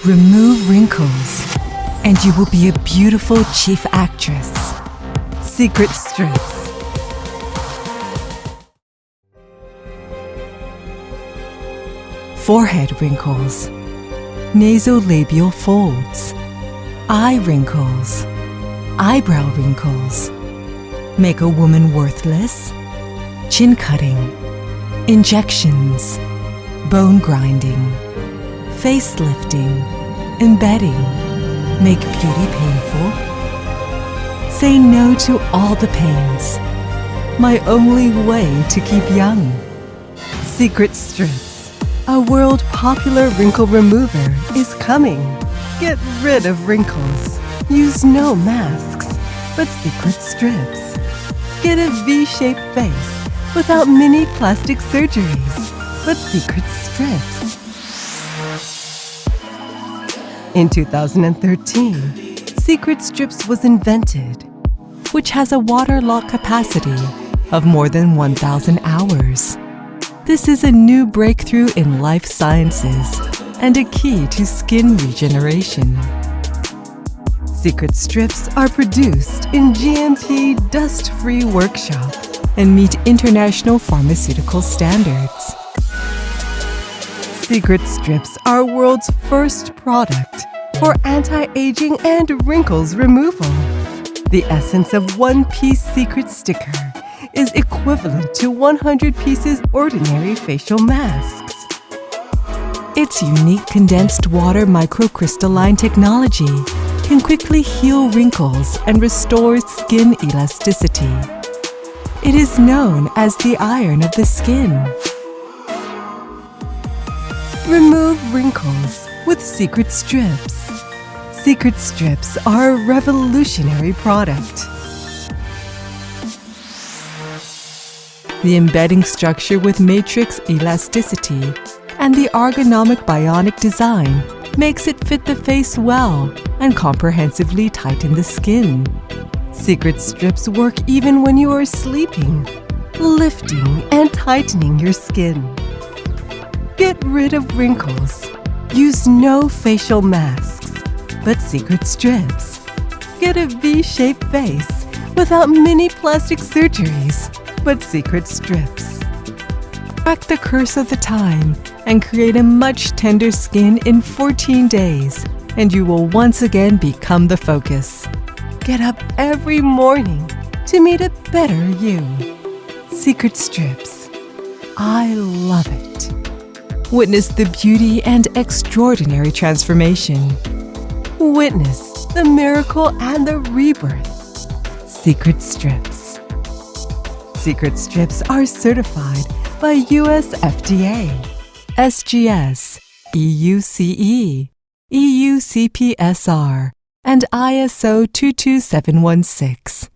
Remove wrinkles, and you will be a beautiful chief actress. Secret Strips. Forehead wrinkles, nasolabial folds, eye wrinkles, eyebrow wrinkles, make a woman worthless, chin cutting, injections, bone grinding, facelifting, embedding, make beauty painful. Say no to all the pains. My only way to keep young. Secret Strips, a world popular wrinkle remover, is coming. Get rid of wrinkles. Use no masks, but Secret Strips. Get a V-shaped face without many plastic surgeries, but Secret Strips. In 2013, Secret Strips was invented, which has a water lock capacity of more than 1,000 hours. This is a new breakthrough in life sciences and a key to skin regeneration. Secret Strips are produced in GMP dust-free workshop and meet international pharmaceutical standards. Secret Strips are world's first product for anti-aging and wrinkles removal. The essence of one-piece Secret sticker is equivalent to 100 pieces ordinary facial masks. Its unique condensed water microcrystalline technology can quickly heal wrinkles and restore skin elasticity. It is known as the iron of the skin. Remove wrinkles with Secret Strips. Secret Strips are a revolutionary product. The embedding structure with matrix elasticity and the ergonomic bionic design makes it fit the face well and comprehensively tighten the skin. Secret Strips work even when you are sleeping, lifting and tightening your skin. Get rid of wrinkles. Use no facial masks, but Secret Strips. Get a V-shaped face without many plastic surgeries, but Secret Strips. Crack the curse of the time and create a much tender skin in 14 days, and you will once again become the focus. Get up every morning to meet a better you. Secret Strips. I love it. Witness the beauty and extraordinary transformation. Witness the miracle and the rebirth. Secret Strips. Secret Strips are certified by US FDA, SGS, EUCE, EUCPSR, and ISO 22716.